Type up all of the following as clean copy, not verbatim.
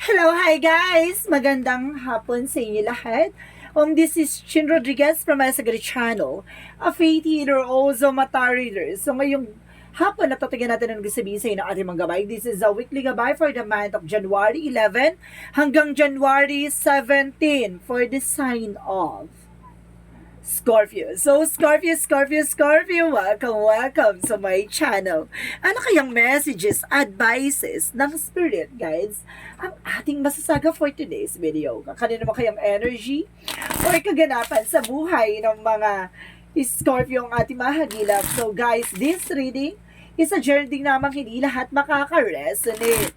Hello, hi guys! Magandang hapon sa inyo lahat. This is Chin Rodriguez from Asagari Channel, a faith healer, also mata reader. So ngayong hapon, natatagan natin ang sabihin sa inyo ng ating mga gabay. This is a weekly gabay for the month of January 11 hanggang January 17 for the sign of Scorpio. So, Scorpio, welcome sa my channel. Ano kayang messages, advices ng spirit guides ang ating masasaga for today's video? Kanino naman kayang energy or kaganapan sa buhay ng mga Scorpio ang ating mahagilap? So guys, this reading is a journey namang hindi lahat makaka-resonate.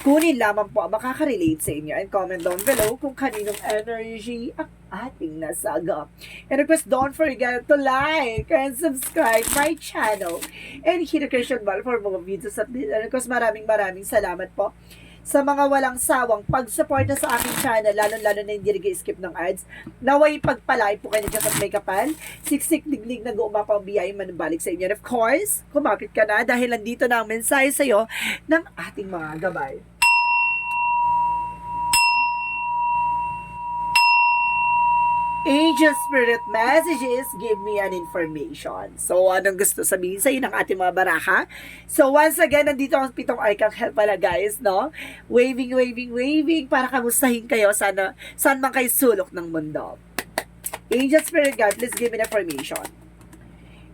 Kunin lamang po ang makaka-relate sa inyo and comment down below kung kaninong energy ang ating nasaga. And of course, don't forget to like and subscribe my channel and hit the notification bell for mga videos at and of course, maraming salamat po sa mga walang sawang pag-suporta sa aking channel, lalo-lalo na hindi nag-skip ng ads. Naway pagpalay po kayo dyan sa may kapal. Siksik liglig nag-uumapang biyay manubalik sa inyo. And of course, kumapit ka na dahil nandito na ang mensahe sa'yo ng ating mga gabay. Angel Spirit Messages, give me an information. So, anong gusto sabihin sa inyo ng ating mga baraha? So, once again, nandito ang pitong Archangel pala guys, no? Waving, para kamustahin kayo sana, saan man kayo sulok ng mundo. Angel Spirit God, please give me an information.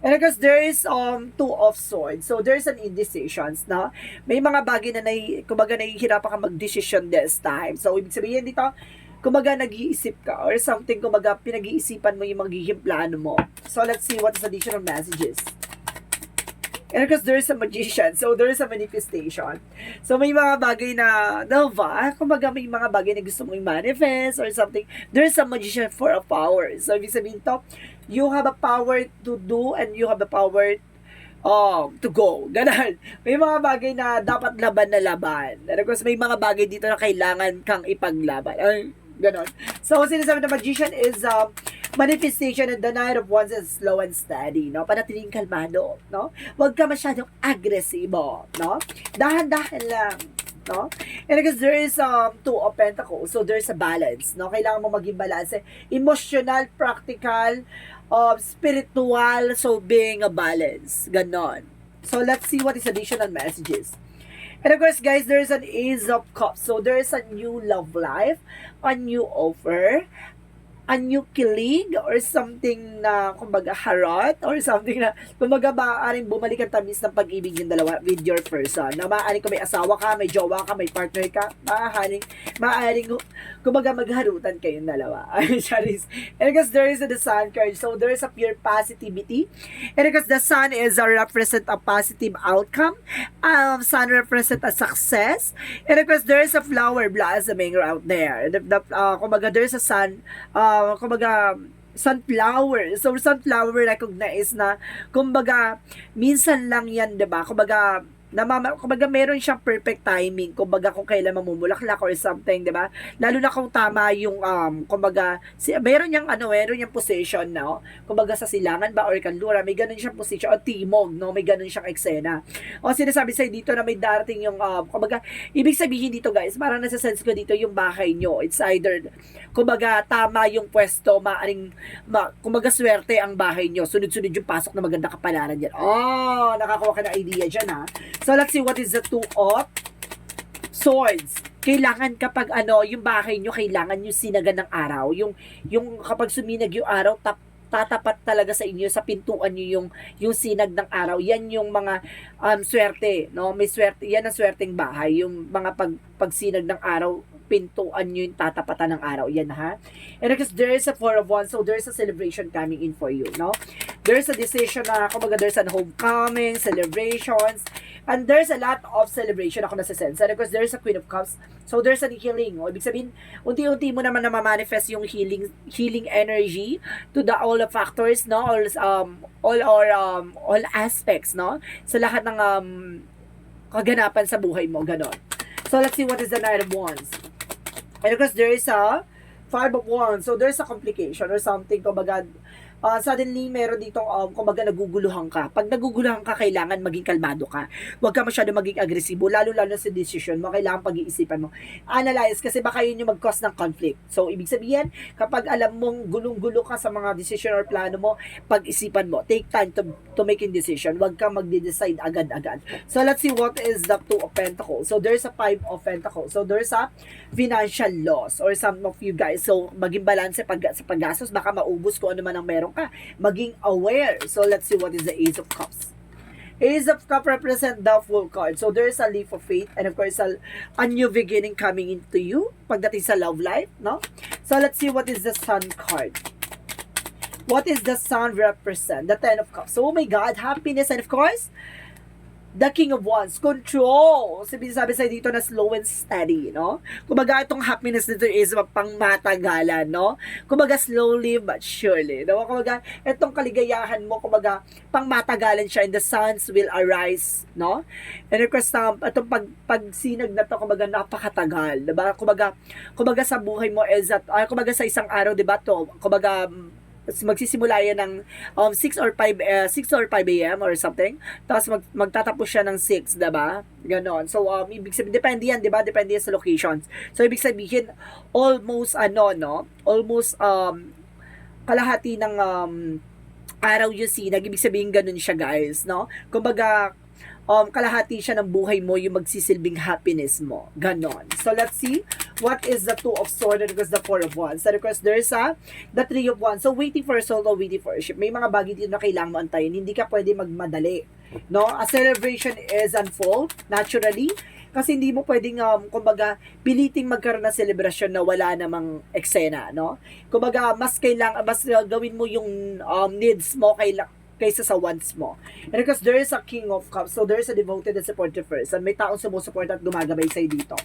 And because there is two of swords. So there's an indecisions, no? May mga bagay na kumbaga nahihirapan ka mag-decision this time. So ibig sabihin dito, kumbaga nag-iisip ka or something, kumbaga pinag-iisipan mo yung magiging plano mo. So let's see what is additional messages. And because there's a magician, so there's a manifestation. So may mga bagay na Nova, kumbaga may mga bagay na gusto mong i-manifest or something. There's a magician for a power. So ibig sabihin to, you have a power to do and you have a power to go. Ganun. May mga bagay na dapat laban na laban. And of course, may mga bagay dito na kailangan kang ipaglaban. Ay, ganon. So, sinasabi ng magician is manifestation and the Knight of Wands is slow and steady, no? Panatiling kalmado, no? Huwag ka masyadong agresibo, no? Dahan-dahan lang, no? And because there is two of pentacles, so there's a balance, no? Kailangan mo maging balance, emotional, practical, spiritual, so being a balance, ganon. So let's see what is additional messages. And of course, guys, there's an Ace of Cups. So there's a new love life, a new offer, a new kilig, or something na, kumbaga, harot, or something na, kumbaga, maaaring bumalik ang tamis ng pag-ibig yung dalawa with your person. Na maaaring kung may asawa ka, may jowa ka, may partner ka, maaaring, kumbaga, magharutan kayong dalawa. Charis. And because there is the Sun card, so there is a pure positivity. And because the Sun is represent a positive outcome, Sun represent a success. And because there is a flower blossoming out there. Kumbaga, there is a sun, kumbaga, sunflower. So, sunflower recognize na, kumbaga, minsan lang yan, diba? Kumbaga, meron siyang perfect timing, kumbaga, kung kailan mamumulaklak or something, diba? Lalo na kung tama yung, kumbaga, meron niyang position, no? Kumbaga, sa silangan ba or kanlura, may ganun siyang position, o timog, no? May ganun siyang eksena. O, sinasabi sa'yo dito na may darating yung, kumbaga, ibig sabihin dito, guys, parang nasa-sense ko dito yung bahay nyo. It's either, kumbaga, tama yung pwesto, kumbaga, swerte ang bahay nyo. Sunod-sunod yung pasok na maganda kapalaran dyan. Oh, nakakuha ka ng idea dyan, ha? So, let's see what is the two of swords. Kailangan kapag yung bahay nyo, kailangan yung sinagan ng araw. Yung kapag suminag yung araw, tatapat talaga sa inyo, sa pintuan nyo yung sinag ng araw. Yan yung mga swerte, no? May swerte, yan ang swerteng bahay. Yung mga pagsinag ng araw, pintuan nyo yung tatapatan ng araw. Yan, ha? And because there is a Four of Wands, so there is a celebration coming in for you, no? There's a decision na, kumbaga, there's a homecoming, celebrations, and there's a lot of celebration ako nasa-sense. And because there's a Queen of Cups, so there's a healing. O, ibig sabihin, unti-unti mo naman na ma-manifest yung healing energy to the all the factors, no? All aspects, no? Sa lahat ng kaganapan sa buhay mo, ganon. So, let's see what is the Knight of Wands. And of course, there is a Five of Wands. So, there's a complication or something. Kumbaga, suddenly meron ditong kumbaga naguguluhan ka. Pag naguguluhan ka, kailangan maging kalmado ka. Huwag ka masyado maging agresibo, lalo-lalo sa decision mo, kailangan pag-iisipan mo. Analyze, kasi baka yun yung mag-cause ng conflict. So, ibig sabihin, kapag alam mong gulong-gulo ka sa mga decision or plano mo, pag-isipan mo. Take time to making decision. Huwag ka magde-decide agad-agad. So, let's see what is the Two of Pentacles. So, there's a Five of Pentacles. So, there's a financial loss or some of you guys. So, maging balance sa paggastos, baka maubos kung ano man ang meron ka. Maging aware. So, let's see what is the Ace of Cups. Ace of Cups represent the Fool card. So, there's a leap of faith and of course, a new beginning coming into you pagdating sa love life, no? So, let's see what is the Sun card. What is the Sun represent? The Ten of Cups. So, oh my God, happiness and of course, the King of Wands, control. Sabi sa'yo dito na slow and steady, no? Kumbaga, itong happiness dito is pang matagalan, no? Kumbaga, slowly but surely, no? Kumbaga, itong kaligayahan mo, kumbaga, pang matagalan siya and the suns will arise, no? And of course, itong pagsinag na to, kumbaga, napakatagal, diba? Kumbaga sa buhay mo is at, kumbaga sa isang araw, diba to? Kumbaga, magsisimula yan ng 6 or 5 a.m. or something. Tapos magtatapos siya ng 6, 'di ba? Ganon. So ibig sabihin depende yan, 'di ba? Depende yan sa locations. So ibig sabihin almost almost kalahati ng araw yung sinag. Ibig sabihin ganun siya, guys, no? Kumbaga kalahati siya ng buhay mo yung magsisilbing happiness mo. Ganon. So, let's see. What is the Two of Swords and because the Four of Wands? And of course, there's the Three of Wands. So, waiting for a soul or waiting for a ship. May mga bagay dito na kailangan mo antayin. Hindi ka pwede magmadali. No? A celebration is unfold naturally. Kasi hindi mo pwedeng, kumbaga, piliting magkaroon ng celebration na wala namang eksena, no? Kumbaga, mas gawin mo yung needs mo kaysa sa wants mo. And because there is a King of Cups, so there is a devoted and supportive person. May taong sumusupport at gumagabay sa'yo dito.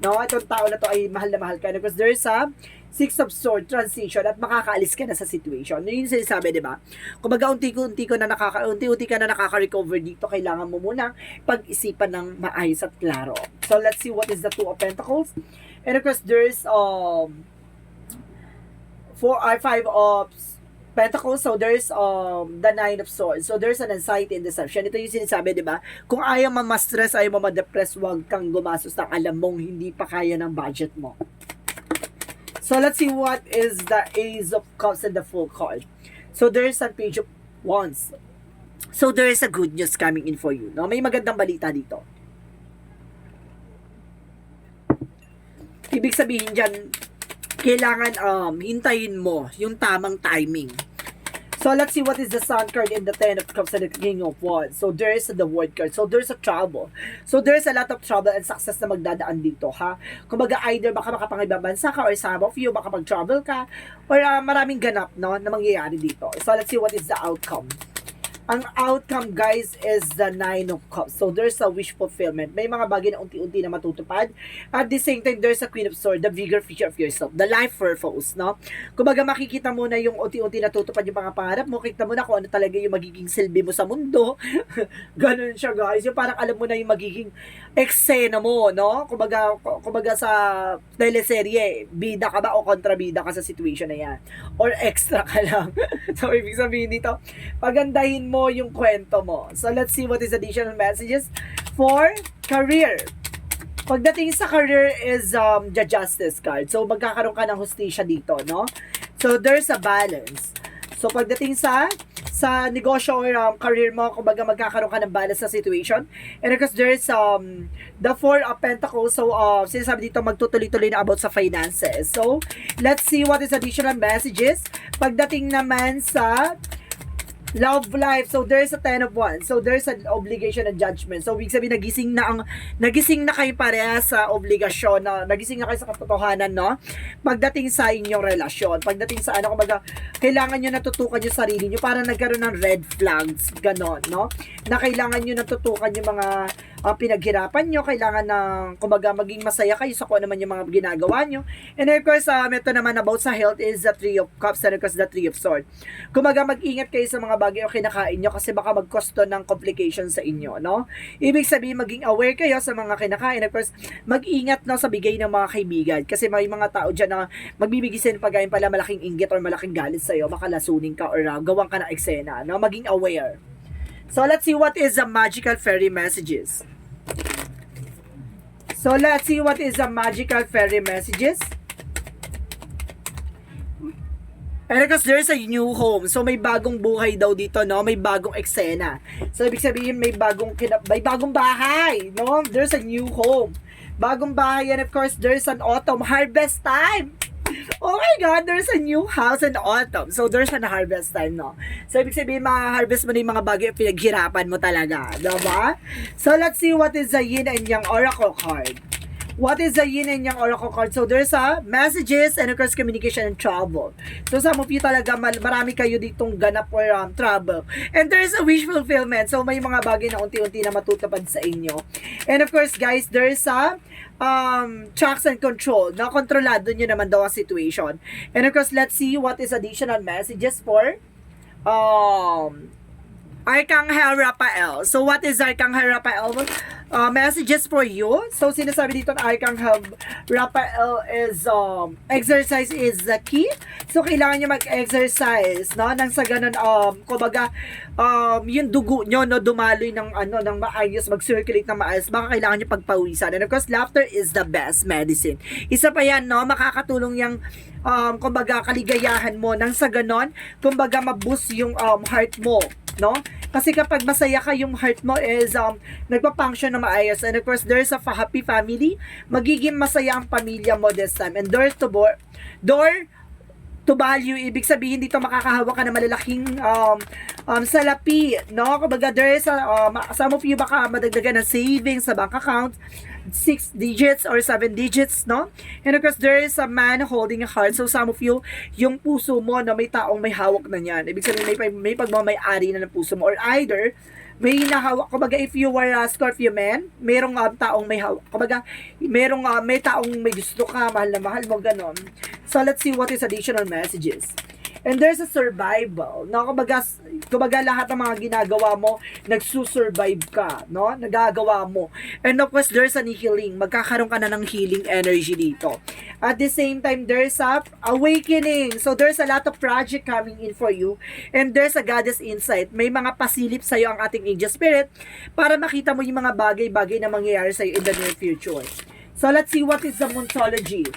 No, itong tao na to ay mahal na mahal ka. And because there is a Six of Swords transition at makakaalis ka na sa situation. Yun yung sinasabi, di ba? Kumbaga, unti-unti ka na nakaka-recover dito. Kailangan mo muna pag-isipan ng maayos at klaro. So, let's see what is the Two of Pentacles. And of course, there is Five of Pentacles, so there's the Nine of Swords. So there's an anxiety and deception. Ito yung sinasabi, di ba? Kung ayaw ma-stress, ayaw ma-depress, huwag kang gumastos ng alam mong hindi pa kaya ng budget mo. So let's see what is the Ace of Cups and the Fool card. So there's a Page of Wands. So there is a good news coming in for you. No? May magandang balita dito. Ibig sabihin dyan, kailangan hintayin mo yung tamang timing. So, let's see what is the Sun card in the Ten of Cups and the King of Wands. So, there's the World card. So, there's a trouble. So, there's a lot of trouble and success na magdadaan dito, ha? Kumbaga, either baka makapangibang bansa ka or some of you, baka mag-travel ka or maraming ganap, no, na mangyayari dito. So, let's see what is the outcome. Ang outcome, guys, is the Nine of Cups. So, there's a wish fulfillment. May mga bagay na unti-unti na matutupad. At the same time, there's a Queen of Swords, the bigger future of yourself, the life purpose, no? Kumbaga, makikita mo na yung unti-unti natutupad yung mga pangarap mo. Kita mo na kung ano talaga yung magiging silbi mo sa mundo. Ganun siya, guys. Yung parang alam mo na yung magiging eksena mo, no? Kumbaga sa teleserye, bida ka ba o kontrabida ka sa situation na yan? Or extra ka lang. So, ibig sabihin dito, pagandahin mo yung kwento mo. So, let's see what is additional messages for career. Pagdating sa career is the Justice card. So, magkakaroon ka ng hustisya dito, no? So, there's a balance. So, pagdating sa negosyo or career mo, kumbaga magkakaroon ka ng balance sa situation. And because there's the Four of Pentacles. So, sinasabi dito magtutuloy-tuloy na about sa finances. So, let's see what is additional messages. Pagdating naman sa love life. So, there's a Ten of Wands. So, there's an obligation and judgment. So, ibig sabihin, nagising na kayo pareha sa obligasyon, nagising na kayo sa katotohanan, no? Pagdating sa inyong relasyon, pagdating sa kumbaga, kailangan nyo natutukan yung sarili nyo para nagkaroon ng red flags, ganon, no? Na kailangan nyo natutukan yung mga pinaghirapan nyo, kailangan na, kumbaga, maging masaya kayo sa kung naman yung mga ginagawa nyo. And of course, ito naman about sa health is the Three of Cups and of course the Three of Swords. Kumbaga, mag-ingat kayo sa mga bagay o kinakain nyo kasi baka mag-cause to ng complications sa inyo, no? Ibig sabihin, maging aware kayo sa mga kinakain. Of course, mag-ingat, no, sa bigay ng mga kaibigan. Kasi may mga tao dyan na magbibigay sa pagkain pala malaking inggit or malaking galit sa'yo, makalasunin ka or gawan ka ng eksena, no? Maging aware. So, let's see what is the magical fairy messages. So, let's see what is the magical fairy messages. And because there's a new home. So, may bagong buhay daw dito, no? May bagong eksena. So, ibig sabihin, may bagong bahay, no? There's a new home. Bagong bahay, and of course, there's an autumn harvest time. Oh my God, there's a new house in autumn. So, there's an harvest time, no? So, ibig sabihin, ma-harvest mo na yung mga bagay at pinaghirapan mo talaga. Diba? So, let's see what is the yin and yang oracle card. What is the yin and yang oracle card? So, there's a messages and of course, communication and travel. So, some of you talaga, marami kayo ditong ganap or travel. And there's a wish fulfillment. So, may mga bagay na unti-unti na matutupad sa inyo. And of course, guys, there's a tracks and control. Kontrolado nyo naman daw ang situation. And of course, let's see what is additional messages for Archangel Raphael. So, what is Archangel Raphael? Messages for you. So, sinasabi dito ng Archangel Raphael is, exercise is the key. So, kailangan nyo mag-exercise, no? Nang sa ganun, kumbaga, yung dugo nyo, no, dumaloy ng, ng maayos, mag-circulate ng maayos, baka kailangan nyo pagpawisan. And of course, laughter is the best medicine. Isa pa yan, no? Makakatulong yung, kumbaga, kaligayahan mo. Nang sa ganun, kumbaga, maboost yung heart mo, no? Kasi kapag masaya ka, yung heart mo is nagpa-function na maayos. And of course, there's a happy family. Magiging masaya ang pamilya mo this time. And door to value, ibig sabihin dito makakahawa ka ng malalaking salapi, no? Kumbaga, there is some of you baka madagdagan ng savings sa bank account, 6 digits or 7 digits, no? And of course, there is a man holding a heart. So, some of you, yung puso mo na may taong may hawak na niyan. Ibig sabihin, may pagmamayari na ng puso mo. Or either, may nahawak, kumbaga if you were a Scorpio man, merong taong may hawak, kumbaga may taong may gusto ka, mahal na mahal mo, ganon. So, let's see what is additional messages. And there's a survival, no? Kumbaga lahat ng mga ginagawa mo, nagsusurvive ka, no? Nagagawa mo. And of course, there's an healing. Magkakaroon ka na ng healing energy dito. At the same time, there's a awakening. So, there's a lot of project coming in for you. And there's a goddess insight. May mga pasilip sa'yo ang ating angel spirit para makita mo yung mga bagay-bagay na mangyayari sa'yo in the near future. So, let's see what is the Monsology.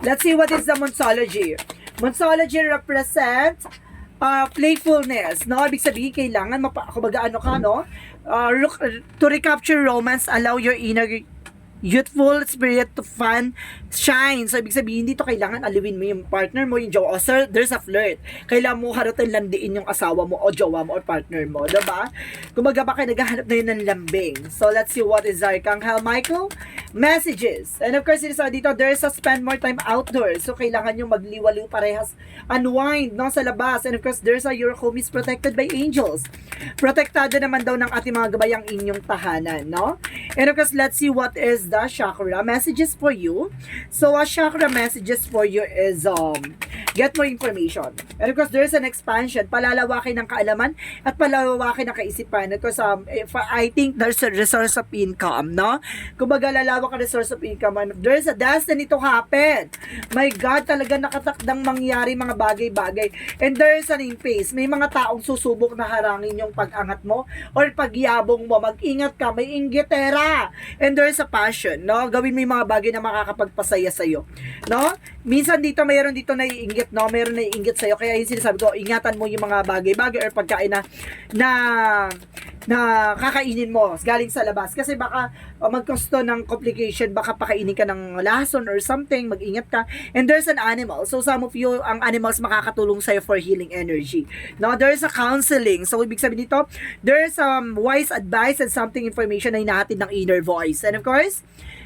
Let's see what is the Monsology. Monsology represents playfulness, no? Ibig sabihin, kailangan kumbaga ka, no? To recapture romance, allow your inner youthful spirit to fun, shine. So, ibig sabihin, dito kailangan aliwin mo yung partner mo, yung jowa. O, sir, there's a flirt. Kailangan mo harutin landiin yung asawa mo o jowa mo or partner mo. Diba? Kumaga baka naghahanap na yun ng lambing. So, let's see what is Archangel Michael. Messages. And of course, dito, there's a spend more time outdoors. So, kailangan yung magliwaliw parehas, unwind, no, sa labas. And of course, there's your home is protected by angels. Protektado naman daw ng ating mga gabay ang inyong tahanan, no? And of course, let's see what is the chakra messages for you. So, a chakra messages for you is, get more information. And of course, there's an expansion. Palalawakin ng kaalaman at palalawakin ng kaisipan. Because, I think there's a resource of income, no? Kumbaga, lalawak ang resource of income. And there's a destiny to happen. My God, talaga nakatakdang mangyari mga bagay-bagay. And there's an in pace. May mga taong susubok na harangin yung pag-angat mo or pagyabong mo. Mag-ingat ka, may inggitera. And there's a passion, no? Gawin mo yung mga bagay na makakapagpasaya sa'yo, no? Minsan dito, mayroon dito naiinggit, no? Mayroon naiinggit sa'yo. Kaya yung sinasabi ko, ingatan mo yung mga bagay-bagay or pagkain na kakainin mo galing sa labas. Kasi baka magkosto ng complication, baka pakainin ka ng lason or something, mag-ingat ka. And there's an animal. So, some of you, ang animals makakatulong sa'yo for healing energy. No? There's a counseling. So, ibig sabihin dito, there's wise advice and something information na hinahatid ng inner voice. And of course,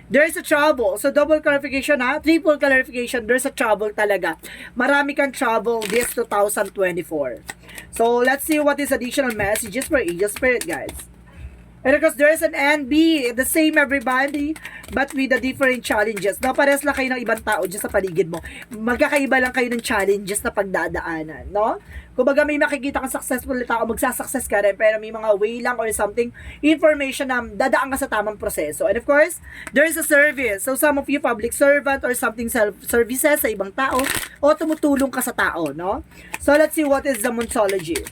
there's a trouble. So, double clarification ha. Triple clarification. There's a trouble talaga. Marami kang trouble this 2024. So, let's see what is additional messages for Angel Spirit, guys. And of course, there's an NB, the same everybody, but with the different challenges. No, parehas lang kayo ng ibang tao dyan sa paligid mo. Magkakaiba lang kayo ng challenges na pagdadaanan, no? Kumbaga may makikita kang successful na tao, magsasuccess ka rin, pero may mga way lang or something, information na dadaan ka sa tamang proseso. And of course, there's a service. So some of you public servant or something self-services sa ibang tao, o tumutulong ka sa tao, no? So let's see what is the Montology.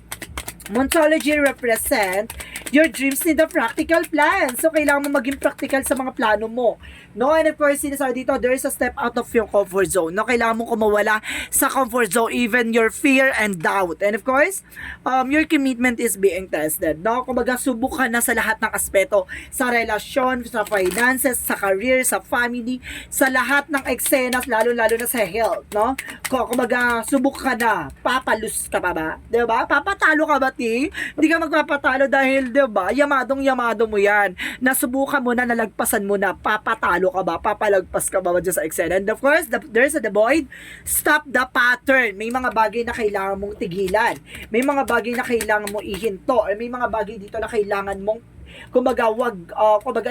Montology represent your dreams need a practical plan. So, kailangan mo maging practical sa mga plano mo. No? And of course, sinasabi dito, there is a step out of your comfort zone. No? Kailangan mo kumawala sa comfort zone, even your fear and doubt. And of course, your commitment is being tested. No? Kumbaga, subukan na sa lahat ng aspeto. Sa relasyon, sa finances, sa career, sa family, sa lahat ng eksenas, lalo-lalo na sa health. No? Kumbaga, subukan na. Papalus ka pa ba? Diba? Papatalo ka ba, ti? Hindi ka magpapatalo dahil, diba? Yamadong-yamado mo yan. Nasubukan mo na, nalagpasan mo na, papatalo ka ba? Papalagpas ka ba dyan sa eksena? And of course, there's a void. Stop the pattern. May mga bagay na kailangan mong tigilan. May mga bagay na kailangan mong ihinto. Or may mga bagay dito na kailangan mong kumbaga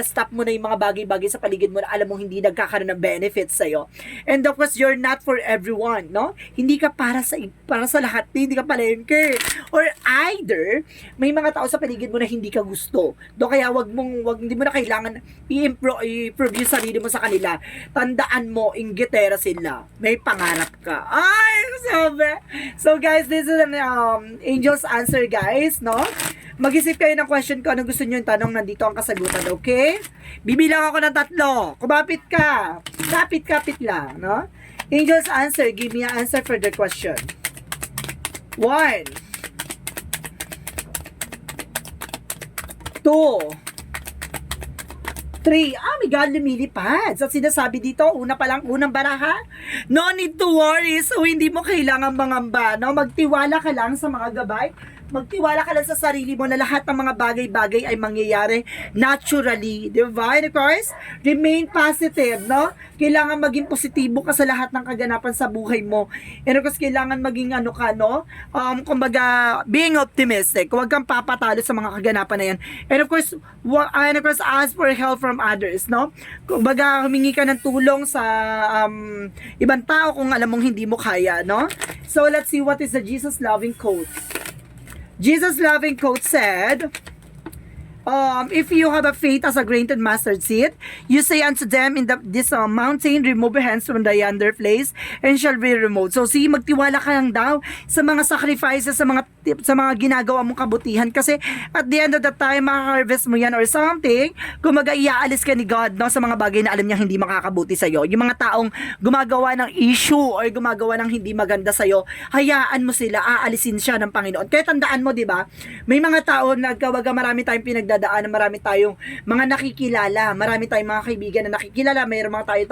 stop mo na yung mga bagay-bagay sa paligid mo na alam mo hindi nagkakaroon ng benefits sa'yo. And of course, you're not for everyone, no? Hindi ka para sa lahat, hindi ka palengke. Or either, may mga tao sa paligid mo na hindi ka gusto. Do kaya hindi mo na kailangan i-improve yung sarili mo sa kanila. Tandaan mo, inggitera sila. May pangarap ka. Ay, sabi. So guys, this is an angel's answer, guys, no? Mag-isip kayo ng question ko. Anong gusto nyo yung tanong? Nandito ang kasagutan, okay? Bibilang ako ng 3. Kumapit ka. Kapit-kapit lang, no? Angel's answer. Give me an answer for the question. 1. 2. 3. My God, lumilipad. So, sinasabi dito, unang baraha, no need to worry. So, hindi mo kailangan mangamba, no? Magtiwala ka lang sa mga gabay. Magtiwala ka lang sa sarili mo na lahat ng mga bagay-bagay ay mangyayari naturally, di ba? And of course, remain positive, no? Kailangan maging positibo ka sa lahat ng kaganapan sa buhay mo. And of course, kailangan maging kumbaga, being optimistic. Huwag kang papatalo sa mga kaganapan na yan. And of course, ask for help from others, no? Kumbaga, humingi ka ng tulong sa ibang tao kung alam mong hindi mo kaya, no? So, let's see what is the Jesus loving quote. Jesus' loving quote said, if you have a faith as a grain of mustard seed, you say unto them in this mountain, remove your hands from the yonder place, and shall be removed. So, magtiwala ka lang daw sa mga sacrifices, sa mga ginagawa mong kabutihan. Kasi, at the end of the time, maka-harvest mo yan or something, kumaga iaalis ka ni God, no, sa mga bagay na alam niya hindi makakabuti sa'yo. Yung mga taong gumagawa ng issue or gumagawa ng hindi maganda sa'yo, hayaan mo sila, aalisin siya ng Panginoon. Kaya tandaan mo, di ba, may mga tao na marami tayong pinagdadaanan, marami tayong mga nakikilala, marami tayong mga kaibigan na nakikilala, mayroon mga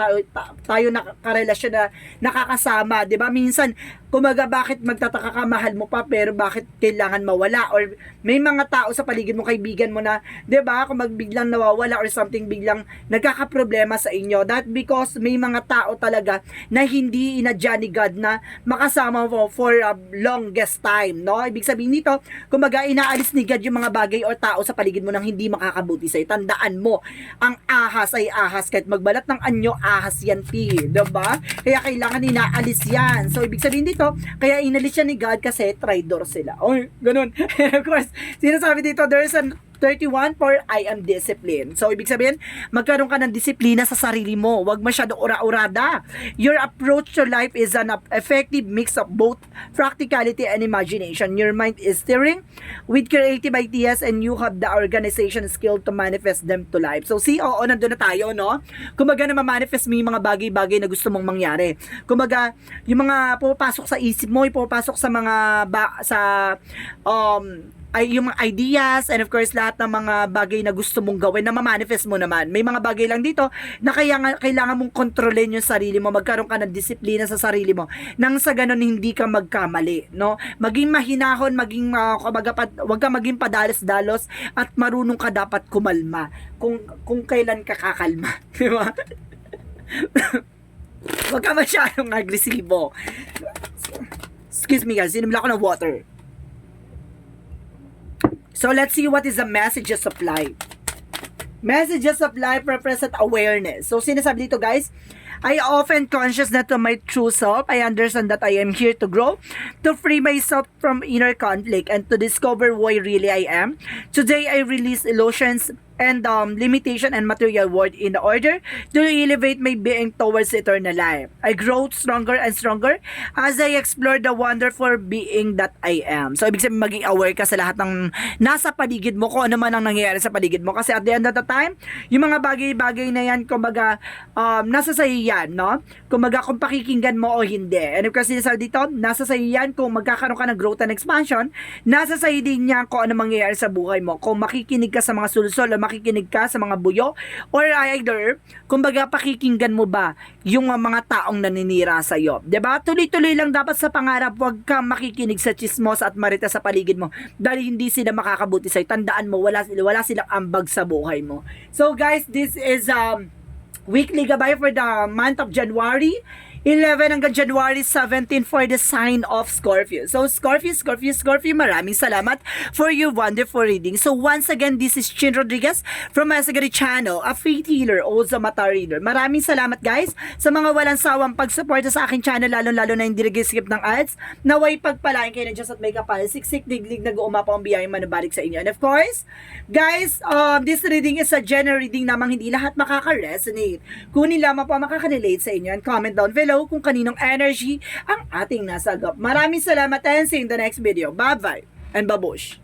tayo na karelasyon na nakakasama, di ba? Minsan, kumaga bakit magtataka ka, mahal mo pa, pero bakit kailangan mawala? Or may mga tao sa paligid mo, kaibigan mo na, di ba, kung biglang nawawala or something, biglang nagkakaproblema sa inyo. That because may mga tao talaga na hindi inadya ni God na makasama mo for a longest time, no? Ibig sabihin nito, kumaga inaalis ni God yung mga bagay or tao sa paligid mo nang hindi makakabuti sa'yo. Tandaan mo, ang ahas ay ahas. Kahit magbalat ng anyo, ahas yan, diba? Kaya kailangan inaalis yan. So, ibig sabihin dito, kaya inalis siya ni God kasi traidor sila. O, ganun. Of course, sinasabi dito, there's an 31 for I am disciplined. So, ibig sabihin, magkaroon ka ng disiplina sa sarili mo. Huwag masyado ura-urada. Your approach to life is an effective mix of both practicality and imagination. Your mind is steering with creative ideas and you have the organization skill to manifest them to life. So, nandun na tayo, no? Kumaga na ma-manifest mo yung mga bagay-bagay na gusto mong mangyari. Kumaga, yung mga pupasok sa isip mo, pupasok sa mga yung mga ideas and of course lahat ng mga bagay na gusto mong gawin na ma-manifest mo naman. May mga bagay lang dito na kailangan mong kontrolin yung sarili mo, magkaroon ka ng disiplina sa sarili mo nang sa ganun hindi ka magkamali, no? Maging mahinahon, wag ka maging padalos-dalos at marunong ka dapat kumalma kung kailan ka kakalma, di ba? Wag ka masyadong agresibo. Excuse me guys, sinimla ko ng water. So, let's see what is the messages of life. Messages of life represent awareness. So, sinasabi dito guys, I often conscious that to my true self, I understand that I am here to grow, to free myself from inner conflict, and to discover who really I am. Today, I release illusions and limitation and material world in order to elevate my being towards eternal life. I grow stronger and stronger as I explore the wonderful being that I am. So, ibig sabihin, maging aware ka sa lahat ng nasa paligid mo, kung ano man ang nangyayari sa paligid mo. Kasi at the end of the time, yung mga bagay-bagay na yan, kumbaga, nasa sa'yo yan, no? Kumbaga, kung pakikinggan mo o hindi. And of course, sinasabi dito, nasa sa'yo yan kung magkakaroon ka ng growth and expansion, nasa sa'yo din yan kung ano mangyayari sa buhay mo. Kung makikinig ka sa mga sulusol o makikinig ka sa mga buyo, or either, kumbaga, pakikinggan mo ba yung mga taong naninira sa'yo. Diba? Tuloy-tuloy lang dapat sa pangarap, huwag ka makikinig sa chismos at marita sa paligid mo dahil hindi sila makakabuti sa'yo. Tandaan mo, wala silang ambag sa buhay mo. So guys, this is weekly gabay for the month of January 11 hanggang January 17 for the sign of Scorpio. So Scorpio, maraming salamat for your wonderful reading. So once again, this is Chin Rodriguez from Masagari Channel, a faith healer, also mata reader. Maraming salamat guys sa mga walang sawang pagsuporta sa aking channel, lalo-lalo na hindi nag-skip ng ads. Naway pagpalain kayo na Diyos at may kapal, siksik, diglig, nag-uumapa ang biyayang manabalik sa inyo. And of course, guys, this reading is a general reading namang hindi lahat makaka-resonate. Kunin lamang po makaka-relate sa inyo and comment down below kung kaninong energy ang ating nasagap. Maraming salamat and see you in the next video. Bye-bye and babush!